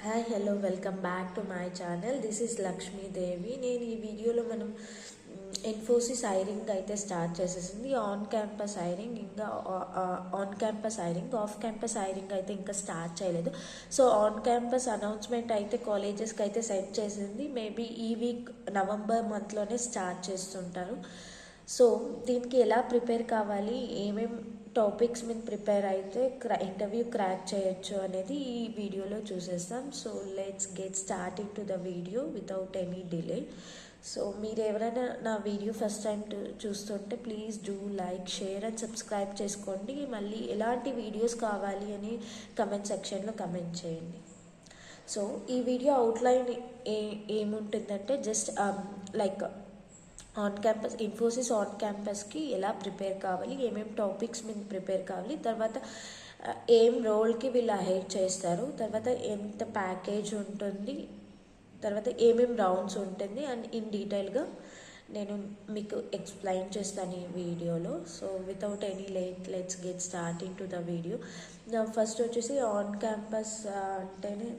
Hi hello welcome back to my channel. This is Lakshmidevi. నేను ఈ వీడియోలో మనం ఇన్ఫోసిస్ హైరింగ్ అయితే స్టార్ట్ చేసేసింది. ఆన్ క్యాంపస్ హైరింగ్ ఇంకా on campus hiring, off campus hiring అయితే ఇంకా స్టార్ట్ చేయలేదు. సో ఆన్ క్యాంపస్ అనౌన్స్మెంట్ అయితే కాలేజెస్కి అయితే సెండ్ చేసింది. మేబీ ఈ వీక్ నవంబర్ మంత్లోనే స్టార్ట్ చేస్తుంటారు. సో దీనికి ఎలా ప్రిపేర్ కావాలి, ఏమేమి టాపిక్స్ మీద ప్రిపేర్ అయితే ఇంటర్వ్యూ క్రాక్ చేయొచ్చు అనేది ఈ వీడియోలో చూసేస్తాం. So let's get starting to the video without any delay. So మీరు ఎవరైనా నా వీడియో ఫస్ట్ టైం చూస్తుంటే please do like, share and subscribe చేసుకోండి. మళ్ళీ ఎలాంటి వీడియోస్ కావాలి అని కమెంట్ సెక్షన్లో కమెంట్ చేయండి. సో ఈ వీడియో అవుట్లైన్ ఏముంటుందంటే just like on campus, Infosys on క్యాంపస్కి ఎలా ప్రిపేర్ కావాలి, ఏమేమి టాపిక్స్ మీద ప్రిపేర్ కావాలి, తర్వాత ఏం రోల్కి వీళ్ళు హైర్ చేస్తారు, తర్వాత ఎంత ప్యాకేజ్ ఉంటుంది, తర్వాత ఏమేమి రౌండ్స్ ఉంటుంది అండ్ ఇన్ డీటెయిల్గా నేను మీకు ఎక్స్ప్లెయిన్ చేస్తాను ఈ వీడియోలో. So without any let's get starting to the video. First వచ్చేసి ఆన్ క్యాంపస్ అంటేనే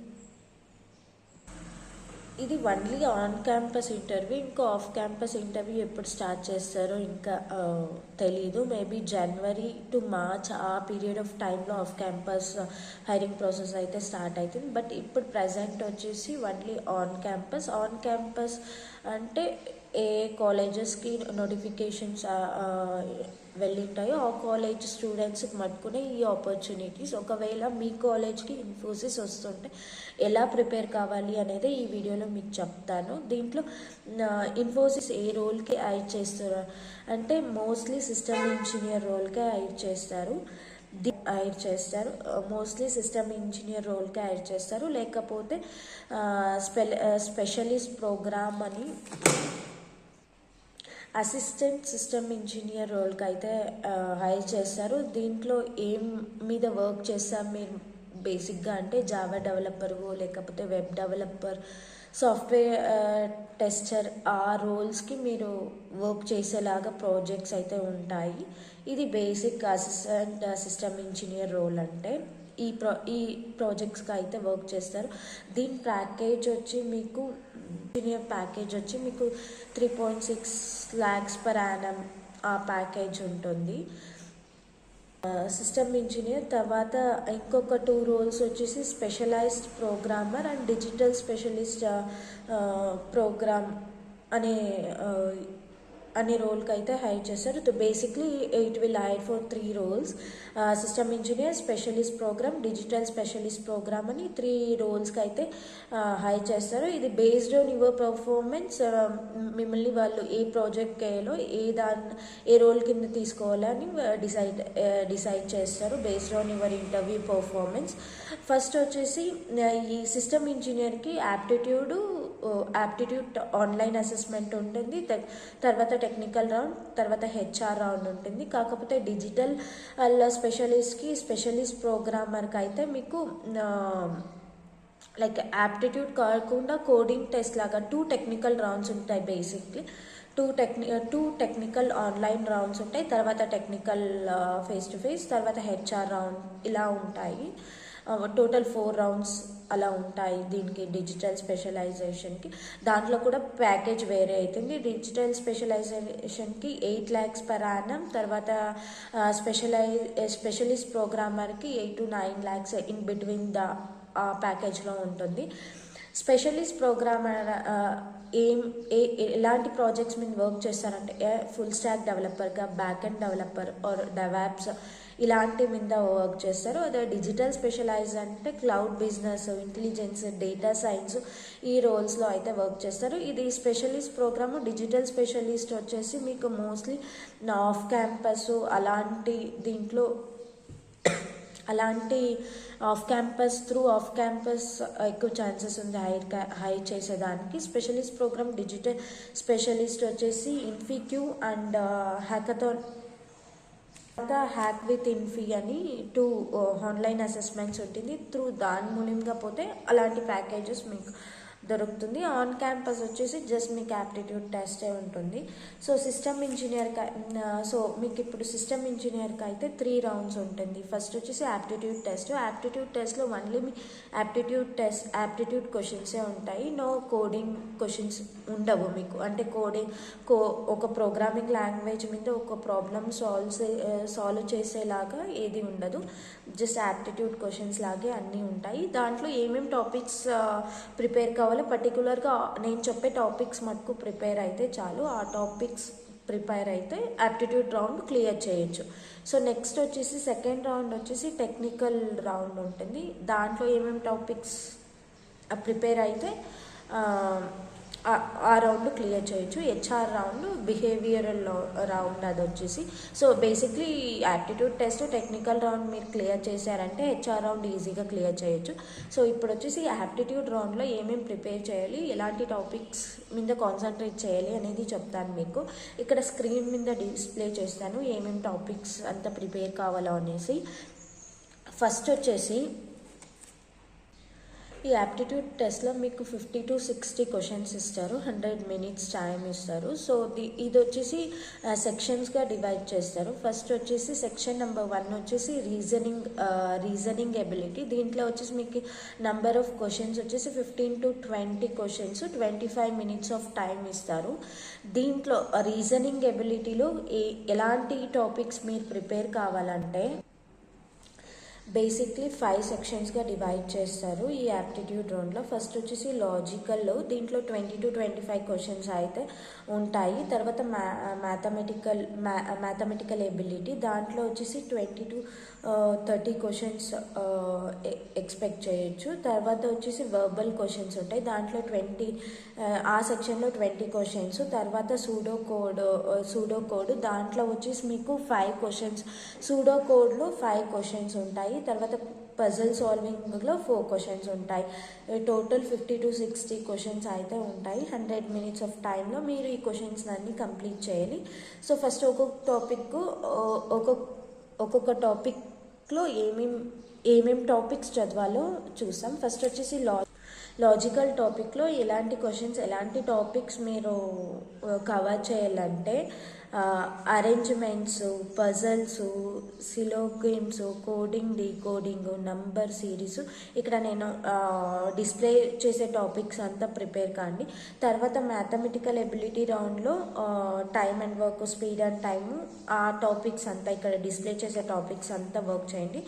ఇది ఓన్లీ ఆన్ క్యాంపస్ ఇంటర్వ్యూ. ఇంకా ఆఫ్ క్యాంపస్ ఇంటర్వ్యూ ఎప్పుడు స్టార్ట్ చేస్తారో ఇంకా తెలీదు. మేబీ జనవరి టు మార్చ్ ఆ పీరియడ్ ఆఫ్ టైంలో ఆఫ్ క్యాంపస్ హైరింగ్ ప్రాసెస్ అయితే స్టార్ట్ అవుతుంది. బట్ ఇప్పుడు ప్రజెంట్ వచ్చేసి only on campus. On campus అంటే ఏ కాలేజెస్కి నోటిఫికేషన్స్ వెళ్ళింటాయో ఆ కాలేజ్ స్టూడెంట్స్కి మట్టుకునే ఈ ఆపర్చునిటీస్. ఒకవేళ మీ కాలేజ్కి ఇన్ఫోసిస్ వస్తుంటే ఎలా ప్రిపేర్ కావాలి అనేది ఈ వీడియోలో మీకు చెప్తాను. దీంట్లో ఇన్ఫోసిస్ ఏ రోల్కి హైర్ చేస్తారు అంటే మోస్ట్లీ సిస్టమ్ ఇంజనీర్ రోల్కే హైర్ చేస్తారు. మోస్ట్లీ సిస్టమ్ ఇంజనీర్ రోల్కే హైర్ చేస్తారు. లేకపోతే స్పెషలిస్ట్ ప్రోగ్రామ్ అని అసిస్టెంట్ సిస్టమ్ ఇంజనీర్ రోల్కి అయితే హైర్ చేస్తారు. దీంట్లో ఏం మీద వర్క్ చేస్తారు మీరు బేసిక్గా అంటే జావా డెవలపర్ లేకపోతే వెబ్ డెవలపర్, సాఫ్ట్వేర్ టెస్టర్, ఆ రోల్స్కి మీరు వర్క్ చేసేలాగా ప్రాజెక్ట్స్ అయితే ఉంటాయి. ఇది basic assistant system engineer role అంటే ఈ ప్రాజెక్ట్స్కి అయితే వర్క్ చేస్తారు. దీని ప్యాకేజ్ వచ్చి మీకు ఇంజనీర్ ప్యాకేజ్ వచ్చి మీకు 3.6 lakhs per annum ఆ ప్యాకేజ్ ఉంటుంది. సిస్టమ్ ఇంజనీర్ తర్వాత ఇంకొక 2 roles వచ్చేసి specialized programmer and digital specialist program అనే రోల్కి అయితే హైర్ చేస్తారు. So basically it will hire for 3 roles: system engineer, specialist program, digital specialist program అని 3 roles అయితే హైర్ చేస్తారు. ఇది బేస్డ్ ఆన్ యువర్ పర్ఫార్మెన్స్. మిమ్మల్ని వాళ్ళు ఏ ప్రాజెక్ట్ వేయాలో ఏ రోల్ కింద తీసుకోవాలని డిసైడ్ చేస్తారు based on your interview performance. First వచ్చేసి ఈ సిస్టమ్ ఇంజనీర్కి యాప్టిట్యూడ్ ఆన్లైన్ అసెస్మెంట్ ఉంటుంది. తర్వాత టెక్నికల్ రౌండ్, తర్వాత హెచ్ఆర్ రౌండ్ ఉంటుంది. కాకపోతే డిజిటల్ స్పెషలిస్ట్కి, స్పెషలిస్ట్ ప్రోగ్రామర్కి అయితే మీకు లైక్ యాప్టిట్యూడ్ కాకుండా కోడింగ్ టెస్ట్ లాగా 2 టెక్నికల్ రౌండ్స్ ఉంటాయి. బేసిక్లీ 2 టెక్నికల్ ఆన్లైన్ రౌండ్స్ ఉంటాయి. తర్వాత టెక్నికల్ ఫేస్ టు ఫేస్, తర్వాత హెచ్ఆర్ రౌండ్, ఇలా ఉంటాయి. టోటల్ 4 rounds అలా ఉంటాయి దీనికి డిజిటల్ స్పెషలైజేషన్కి. దాంట్లో కూడా ప్యాకేజ్ వేరే అవుతుంది. డిజిటల్ స్పెషలైజేషన్కి 8 lakhs per annum, తర్వాత స్పెషలిస్ట్ ప్రోగ్రామర్కి 8 to 9 lakhs ఇన్ బిట్వీన్ ఆ ప్యాకేజ్లో ఉంటుంది. స్పెషలిస్ట్ ప్రోగ్రామర్ ఎలాంటి ప్రాజెక్ట్స్ మీద వర్క్ చేస్తారంటే ఫుల్ స్టాక్ డెవలపర్గా, back and developer or devops ఇలాంటి మీద వర్క్ చేస్తారు. అదే డిజిటల్ స్పెషలైజ్ అంటే cloud business, intelligence, data science ఈ రోల్స్లో అయితే వర్క్ చేస్తారు. ఇది స్పెషలిస్ట్ ప్రోగ్రామ్. డిజిటల్ స్పెషలిస్ట్ వచ్చేసి మీకు మోస్ట్లీ ఆఫ్ క్యాంపస్ దీంట్లో ఆఫ్ క్యాంపస్ ఎక్కువ ఛాన్సెస్ ఉంది హైర్ చేసేదానికి. స్పెషలిస్ట్ ప్రోగ్రామ్ డిజిటల్ స్పెషలిస్ట్ వచ్చేసి InfyTQ and hackathon, hack with Infy అని 2 ఆన్లైన్ అసెస్మెంట్స్ ఉంటుంది. దాని మూలంగా పోతే అలాంటి ప్యాకేజెస్ మీకు దొరుకుతుంది. ఆన్ క్యాంపస్ వచ్చేసి జస్ట్ మీకు యాప్టిట్యూడ్ టెస్టే ఉంటుంది. సో సిస్టమ్ ఇంజనీర్కి సో మీకు ఇప్పుడు సిస్టమ్ ఇంజనీర్కి అయితే 3 రౌండ్స్ ఉంటుంది. ఫస్ట్ వచ్చేసి యాప్టిట్యూడ్ టెస్ట్. యాప్టిట్యూడ్ టెస్ట్లో ఓన్లీ మీ యాప్టిట్యూడ్ క్వశ్చన్సే ఉంటాయి. నో కోడింగ్ క్వశ్చన్స్ ఉండవు మీకు. అంటే ఒక ప్రోగ్రామింగ్ లాంగ్వేజ్ మీద ఒక ప్రాబ్లమ్ సాల్వ్ చేసేలాగా ఏది ఉండదు. జస్ట్ యాప్టిట్యూడ్ క్వశ్చన్స్ లాగే అన్నీ ఉంటాయి. దాంట్లో ఏమేమి టాపిక్స్ ప్రిపేర్ కావాలో పర్టికులర్గా నేను చెప్పే టాపిక్స్ మటుకు ప్రిపేర్ అయితే చాలు. ఆ టాపిక్స్ ప్రిపేర్ అయితే యాప్టిట్యూడ్ రౌండ్ క్లియర్ చేయొచ్చు. సో నెక్స్ట్ వచ్చేసి సెకండ్ రౌండ్ వచ్చేసి టెక్నికల్ రౌండ్ ఉంటుంది. దాంట్లో ఏమేమి టాపిక్స్ ప్రిపేర్ అయితే ఆ రౌండ్ క్లియర్ చేయొచ్చు. హెచ్ఆర్ రౌండ్ బిహేవియరల్ రౌండ్ అది వచ్చేసి. So basically aptitude test technical round మీరు క్లియర్ చేశారంటే హెచ్ఆర్ రౌండ్ ఈజీగా క్లియర్ చేయొచ్చు. సో ఇప్పుడు వచ్చేసి యాప్టిట్యూడ్ రౌండ్లో ఏమేమి ప్రిపేర్ చేయాలి, ఎలాంటి టాపిక్స్ మీద కాన్సన్ట్రేట్ చేయాలి అనేది చెప్తాను మీకు. ఇక్కడ స్క్రీన్ మీద డిస్ప్లే చేస్తాను ఏమేమి టాపిక్స్ అంతా ప్రిపేర్ కావాలో అనేసి. ఫస్ట్ వచ్చేసి ఈ యాప్టిట్యూడ్ టెస్ట్లో మీకు 50 to 60 క్వశ్చన్స్ ఇస్తారు. 100 minutes టైం ఇస్తారు. సో ఇది వచ్చేసి సెక్షన్స్గా డివైడ్ చేస్తారు. ఫస్ట్ వచ్చేసి సెక్షన్ నెంబర్ 1 వచ్చేసి రీజనింగ్ ఎబిలిటీ. దీంట్లో వచ్చేసి మీకు నెంబర్ ఆఫ్ క్వశ్చన్స్ వచ్చేసి 15 to 20 questions, 25 minutes of time ఇస్తారు. దీంట్లో రీజనింగ్ ఎబిలిటీలో ఎలాంటి టాపిక్స్ మీరు ప్రిపేర్ కావాలంటే బేసిక్లీ 5 సెక్షన్స్గా డివైడ్ చేస్తారు ఈ యాప్టిట్యూడ్ రౌండ్లో. ఫస్ట్ వచ్చేసి లాజికల్లో. దీంట్లో 20 to 25 క్వశ్చన్స్ అయితే ఉంటాయి. తర్వాత మ్యాథమెటికల్ ఎబిలిటీ. దాంట్లో వచ్చేసి 20 to 30 క్వశ్చన్స్ ఎక్స్పెక్ట్ చేయొచ్చు. తర్వాత వచ్చేసి వర్బల్ క్వశ్చన్స్ ఉంటాయి. దాంట్లో ఆ సెక్షన్లో 20 క్వశ్చన్స్. తర్వాత సూడో కోడ్ దాంట్లో వచ్చేసి మీకు 5 క్వశ్చన్స్, సూడో కోడ్లో 5 క్వశ్చన్స్ ఉంటాయి. తర్వాత పజిల్ సాల్వింగ్లో 4 క్వశ్చన్స్ ఉంటాయి. టోటల్ 50 to 60 క్వశ్చన్స్ అయితే ఉంటాయి. 100 minutes ఆఫ్ టైంలో మీరు ఈ క్వశ్చన్స్ అన్ని కంప్లీట్ చేయాలి. సో ఫస్ట్ ఒక్కొక్క టాపిక్లో ఏమేమి టాపిక్స్ చదవాలో చూసాం. ఫస్ట్ వచ్చేసి లాజికల్ టాపిక్లో ఎలాంటి క్వశ్చన్స్, ఎలాంటి టాపిక్స్ మీరు కవర్ చేయాలంటే arrangements, puzzles, syllogisms, coding, decoding, number series. ఇక్కడ నేను డిస్ప్లే చేసే టాపిక్స్ అంతా ప్రిపేర్ కాండి. తర్వాత మ్యాథమెటికల్ ఎబిలిటీ రౌండ్లో time and work, speed and time, ఆ టాపిక్స్ అంతా ఇక్కడ డిస్ప్లే చేసే టాపిక్స్ అంతా వర్క్ చేయండి.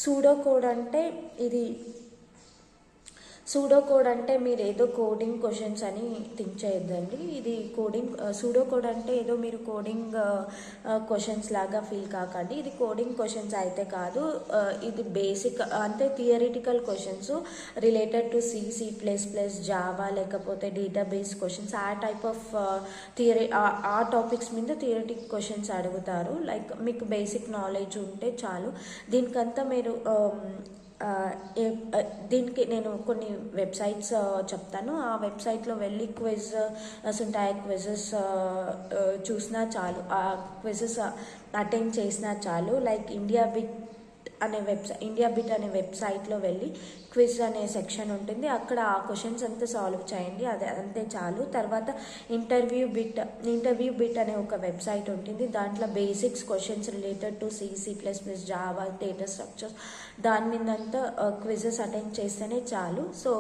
సూడో కోడ్ అంటే మీరు ఏదో కోడింగ్ క్వశ్చన్స్ అని థింక్ చేయొద్దండి. ఇది సూడో కోడ్ అంటే ఏదో మీరు కోడింగ్ క్వశ్చన్స్ లాగా ఫీల్ కాకండి. ఇది కోడింగ్ క్వశ్చన్స్ అయితే కాదు. ఇది బేసిక్ అంటే theoretical questions related to C++, Java, లేకపోతే డేటాబేస్ క్వశ్చన్స్, ఆ టైప్ ఆఫ్ ఆ టాపిక్స్ మీద థియరిటిక్ క్వశ్చన్స్ అడుగుతారు. లైక్ మీకు బేసిక్ నాలెడ్జ్ ఉంటే చాలు. దీనికంతా మీరు దీనికి నేను కొన్ని వెబ్సైట్స్ చెప్తాను. ఆ వెబ్సైట్లో వెళ్ళి క్విజెస్ ఉంటాయి. క్విజెస్ చూసినా చాలు, ఆ క్విజెస్ అటెండ్ చేసినా చాలు. లైక్ ఇండియా బిట్ అనే వెబ్సైట్లో వెళ్ళి క్విజ్ అనే సెక్షన్ ఉంటుంది. అక్కడ ఆ క్వశ్చన్స్ అంతా సాల్వ్ చేయండి, అంతే చాలు. తర్వాత ఇంటర్వ్యూ బిట్ అనే ఒక వెబ్సైట్ ఉంటుంది. దాంట్లో basics questions related to C++, Java, data structures, దాని మీద అంతా క్విజెస్ అటెండ్ చేస్తేనే చాలు. సో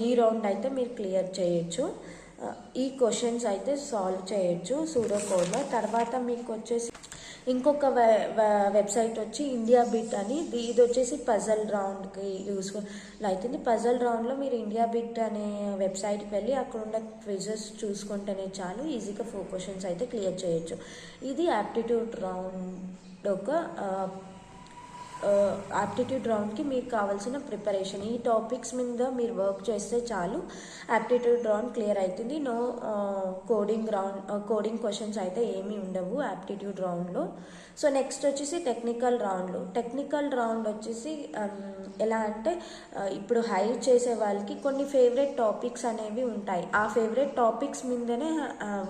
ఈ రౌండ్ అయితే మీరు క్లియర్ చేయొచ్చు. ఈ క్వశ్చన్స్ అయితే సాల్వ్ చేయొచ్చు సూడో కోడ్లో. తర్వాత మీకు వచ్చేసి ఇంకొక వెబ్సైట్ వచ్చి ఇండియా బిట్ అని. ఇది వచ్చేసి పజల్ రౌండ్కి యూస్ఫుల్ అవుతుంది. పజల్ రౌండ్లో మీరు ఇండియా బిట్ అనే వెబ్సైట్కి వెళ్ళి అక్కడ ఉన్న క్విజెస్ చూసుకుంటేనే చాలు, ఈజీగా 4 క్వశ్చన్స్ అయితే క్లియర్ చేయొచ్చు. ఇది యాప్టిట్యూడ్ రౌండ్ యాప్టిట్యూడ్ రౌండ్కి మీకు కావాల్సిన ప్రిపరేషన్. ఈ టాపిక్స్ మీద మీరు వర్క్ చేస్తే చాలు, యాప్టిట్యూడ్ రౌండ్ క్లియర్ అవుతుంది. నో కోడింగ్ క్వశ్చన్స్ అయితే ఏమీ ఉండవు యాప్టిట్యూడ్ రౌండ్లో. సో నెక్స్ట్ వచ్చేసి టెక్నికల్ రౌండ్ వచ్చేసి ఎలా అంటే ఇప్పుడు హైర్ చేసే వాళ్ళకి కొన్ని ఫేవరెట్ టాపిక్స్ అనేవి ఉంటాయి. ఆ ఫేవరెట్ టాపిక్స్ మీదనే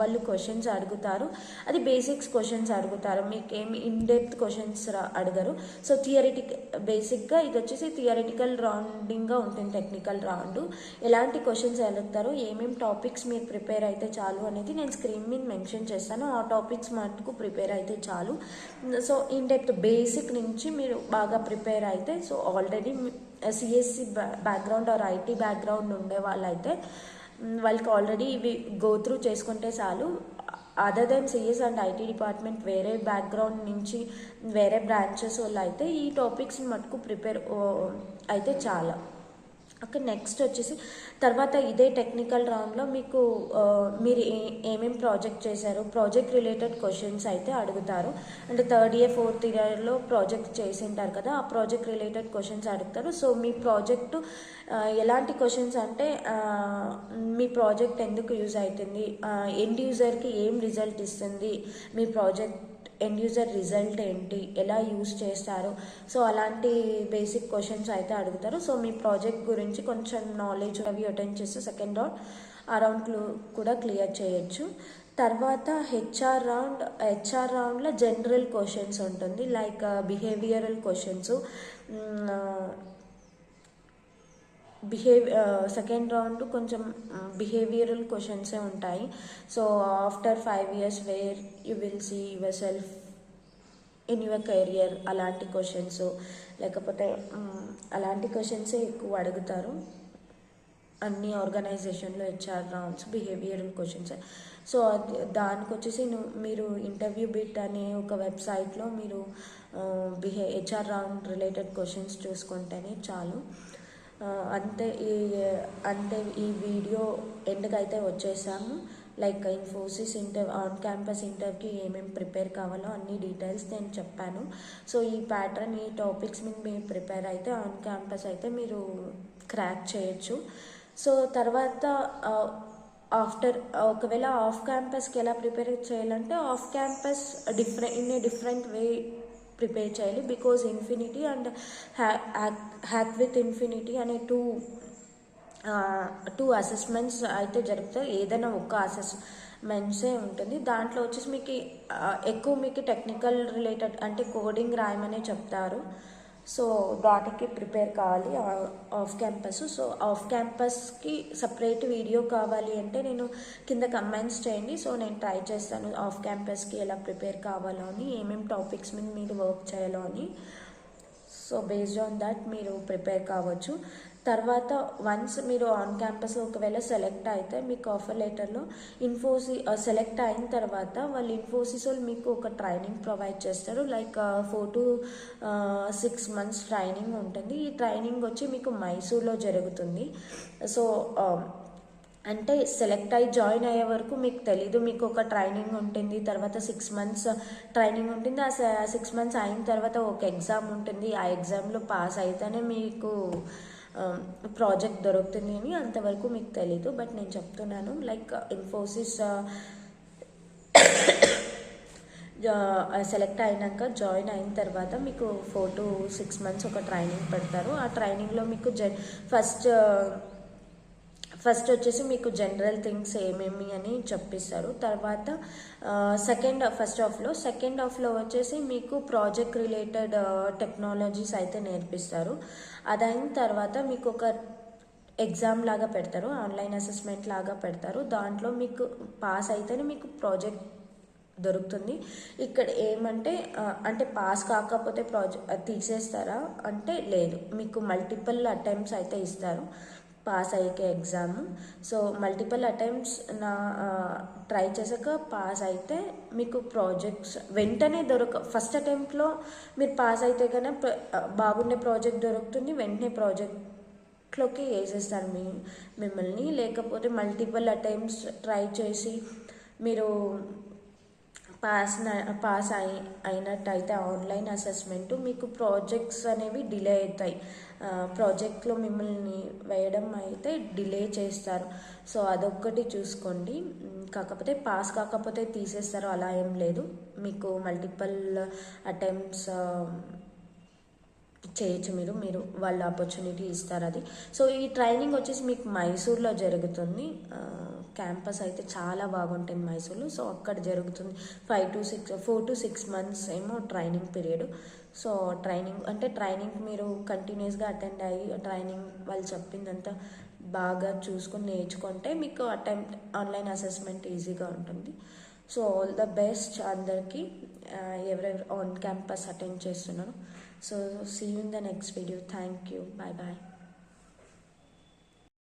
వాళ్ళు క్వశ్చన్స్ అడుగుతారు. అది బేసిక్స్ క్వశ్చన్స్ అడుగుతారు, మీకు ఏమి ఇన్ డెప్త్ క్వశ్చన్స్ అడగరు. సో బేసిక్గా ఇది వచ్చేసి థియరిటికల్ రౌండింగ్గా ఉంటుంది. టెక్నికల్ రౌండ్ ఎలాంటి క్వశ్చన్స్ అడుగుతారో, ఏమేమి టాపిక్స్ మీరు ప్రిపేర్ అయితే చాలు అనేది నేను స్క్రీన్ మీద మెన్షన్ చేస్తాను. ఆ టాపిక్స్ మటుకు ప్రిపేర్ అయితే చాలు. సో ఇన్ డెప్త్ బేసిక్ నుంచి మీరు బాగా ప్రిపేర్ అయితే, so already CSC background or IT background ఉండే వాళ్ళైతే వాళ్ళకి ఆల్రెడీ ఇవి గో త్రూ చేసుకుంటే చాలు. Other than CS and IT department వేరే బ్యాక్గ్రౌండ్ నుంచి వేరే బ్రాంచెస్ వాళ్ళు అయితే ఈ టాపిక్స్ మటుకు ప్రిపేర్ అయితే చాలా. ఓకే, నెక్స్ట్ వచ్చేసి తర్వాత ఇదే టెక్నికల్ రౌండ్లో మీకు మీరు ఏమేమి ప్రాజెక్ట్ చేశారు, ప్రాజెక్ట్ రిలేటెడ్ క్వశ్చన్స్ అయితే అడుగుతారు. అంటే థర్డ్ ఇయర్ ఫోర్త్ ఇయర్లో ప్రాజెక్ట్ చేసింటారు కదా, ఆ ప్రాజెక్ట్ రిలేటెడ్ క్వశ్చన్స్ అడుగుతారు. సో మీ ప్రాజెక్టు ఎలాంటి క్వశ్చన్స్ అంటే మీ ప్రాజెక్ట్ ఎందుకు యూజ్ అవుతుంది, ఎండ్ యూజర్కి ఏం రిజల్ట్ ఇస్తుంది, మీ ప్రాజెక్ట్ ఎండ్ యూజర్ రిజల్ట్ ఏంటి, ఎలా యూజ్ చేస్తారు, సో అలాంటి బేసిక్ క్వశ్చన్స్ అయితే అడుగుతారు. సో మీ ప్రాజెక్ట్ గురించి కొంచెం నాలెడ్జ్ అవి అటెండ్ చేస్తే సెకండ్ రౌండ్ ఆ రౌండ్లు కూడా క్లియర్ చేయొచ్చు. తర్వాత హెచ్ఆర్ రౌండ్లో జనరల్ క్వశ్చన్స్ ఉంటుంది, like behavioural questions. Second round కొంచెం బిహేవియరల్ క్వశ్చన్సే ఉంటాయి. So after 5 years where you will see yourself in your career, అలాంటి క్వశ్చన్స్, లేకపోతే అలాంటి క్వశ్చన్సే ఎక్కువ అడుగుతారు అన్ని ఆర్గనైజేషన్లో. HR rounds behavioural questions. So దానికి వచ్చేసి మీరు ఇంటర్వ్యూ బిట్ అనే ఒక వెబ్సైట్లో మీరు హెచ్ఆర్ రౌండ్ రిలేటెడ్ క్వశ్చన్స్ చూసుకుంటేనే చాలు. అంటే ఈ వీడియో ఎండ్కి అయితే వచ్చేసాము. లైక్ ఇన్ఫోసిస్ ఆన్ క్యాంపస్ ఇంటర్వ్యూకి ఏమేమి ప్రిపేర్ కావాలో అన్ని డీటెయిల్స్ నేను చెప్పాను. సో ఈ ప్యాటర్న్, ఈ టాపిక్స్ మీద మీరు ప్రిపేర్ అయితే ఆన్ క్యాంపస్ అయితే మీరు క్రాక్ చేయొచ్చు. సో తర్వాత ఆఫ్టర్ ఒకవేళ ఆఫ్ క్యాంపస్కి ఎలా ప్రిపేర్ చేయాలంటే, off campus different way prepare చేయాలి. Because infinity and hack with infinity అనే టూ అసెస్మెంట్స్ అయితే జరుగుతాయి. ఏదైనా ఒక అసెస్మెంట్సే ఉంటుంది. దాంట్లో వచ్చేసి మీకు టెక్నికల్ రిలేటెడ్ అంటే కోడింగ్ రాయమనే చెప్తారు. సో దానికి ప్రిపేర్ కావాలి ఆఫ్ క్యాంపస్. సో ఆఫ్ క్యాంపస్కి సపరేట్ వీడియో కావాలి అంటే నేను కింద కమెంట్స్ చేయండి. సో నేను ట్రై చేస్తాను ఆఫ్ క్యాంపస్కి ఎలా ప్రిపేర్ కావాలో అని, ఏమేమి టాపిక్స్ మీద మీరు వర్క్ చేయాలో అని. సో బేస్డ్ ఆన్ దట్ మీరు ప్రిపేర్ కావచ్చు. తర్వాత వన్స్ మీరు ఆన్ క్యాంపస్లో ఒకవేళ సెలెక్ట్ అయితే మీకు ఆఫర్ లెటర్లో సెలెక్ట్ అయిన తర్వాత వాళ్ళు ఇన్ఫోసిస్ వాళ్ళు మీకు ఒక ట్రైనింగ్ ప్రొవైడ్ చేస్తారు. లైక్ 4 to 6 months ట్రైనింగ్ ఉంటుంది. ఈ ట్రైనింగ్ వచ్చి మీకు మైసూర్లో జరుగుతుంది. సో అంటే సెలెక్ట్ అయ్యి జాయిన్ అయ్యే వరకు మీకు తెలీదు, మీకు ఒక ట్రైనింగ్ ఉంటుంది, తర్వాత 6 months ట్రైనింగ్ ఉంటుంది. ఆ 6 months అయిన తర్వాత ఒక ఎగ్జామ్ ఉంటుంది. ఆ ఎగ్జామ్లో పాస్ అయితేనే మీకు ప్రాజెక్ట్ దొరుకుతుంది అని అంతవరకు మీకు తెలీదు. బట్ నేను చెప్తున్నాను, లైక్ ఇన్ఫోసిస్ సెలెక్ట్ అయినాక జాయిన్ అయిన తర్వాత మీకు 4 to 6 months ఒక ట్రైనింగ్ పెడతారు. ఆ ట్రైనింగ్లో మీకు ఫస్ట్ వచ్చేసి మీకు జనరల్ థింగ్స్ ఏమేమి అని చెప్పిస్తారు. తర్వాత సెకండ్ హాఫ్లో వచ్చేసి మీకు ప్రాజెక్ట్ రిలేటెడ్ టెక్నాలజీస్ అయితే నేర్పిస్తారు. అదైన తర్వాత మీకు ఒక ఎగ్జామ్ లాగా పెడతారు, ఆన్లైన్ అసెస్మెంట్ లాగా పెడతారు. దాంట్లో మీకు పాస్ అయితేనే మీకు ప్రాజెక్ట్ దొరుకుతుంది. ఇక్కడ ఏమంటే అంటే పాస్ కాకపోతే ప్రాజెక్ట్ తీసేస్తారా అంటే లేదు, మీకు మల్టిపుల్ అటెంప్ట్స్ అయితే ఇస్తారు పాస్ అయ్యే exam. So multiple attempts try చేసాక పాస్ అయితే మీకు ప్రాజెక్ట్స్ వెంటనే ఫస్ట్ అటెంప్ట్లో మీరు పాస్ అయితే కన్నా బాగుండే ప్రాజెక్ట్ దొరుకుతుంది, వెంటనే ప్రాజెక్ట్లోకి వేసేస్తారు మిమ్మల్ని. లేకపోతే మల్టిపుల్ అటెంప్ట్స్ ట్రై చేసి మీరు పాస్ అయినట్టయితే ఆన్లైన్ అసెస్మెంట్ మీకు ప్రాజెక్ట్స్ అనేవి డిలే అవుతాయి. ప్రాజెక్ట్లో మిమ్మల్ని వేయడం అయితే డిలే చేస్తారు. సో అదొక్కటి చూసుకోండి. కాకపోతే పాస్ కాకపోతే తీసేస్తారు, అలా ఏం లేదు. మీకు మల్టిపుల్ అటెంప్ట్స్ చేయొచ్చు, మీరు వాళ్ళ ఆపర్చునిటీ ఇస్తారు అది. సో ఈ ట్రైనింగ్ వచ్చేసి మీకు మైసూర్లో జరుగుతుంది. క్యాంపస్ అయితే చాలా బాగుంటుంది మైసూర్లో. సో అక్కడ జరుగుతుంది 4 to 6 months ఏమో ట్రైనింగ్ పీరియడ్. సో ట్రైనింగ్ మీరు కంటిన్యూస్గా అటెండ్ అయ్యి ట్రైనింగ్ వాళ్ళు చెప్పిందంతా బాగా చూసుకొని నేర్చుకుంటే మీకు అటెంప్ట్ ఆన్లైన్ అసెస్మెంట్ ఈజీగా ఉంటుంది. సో ఆల్ ద బెస్ట్ అందరికీ, ఎవరెవరు ఆన్ క్యాంపస్ అటెండ్ చేస్తున్నాను. So see you in the next video. Thank you. Bye bye.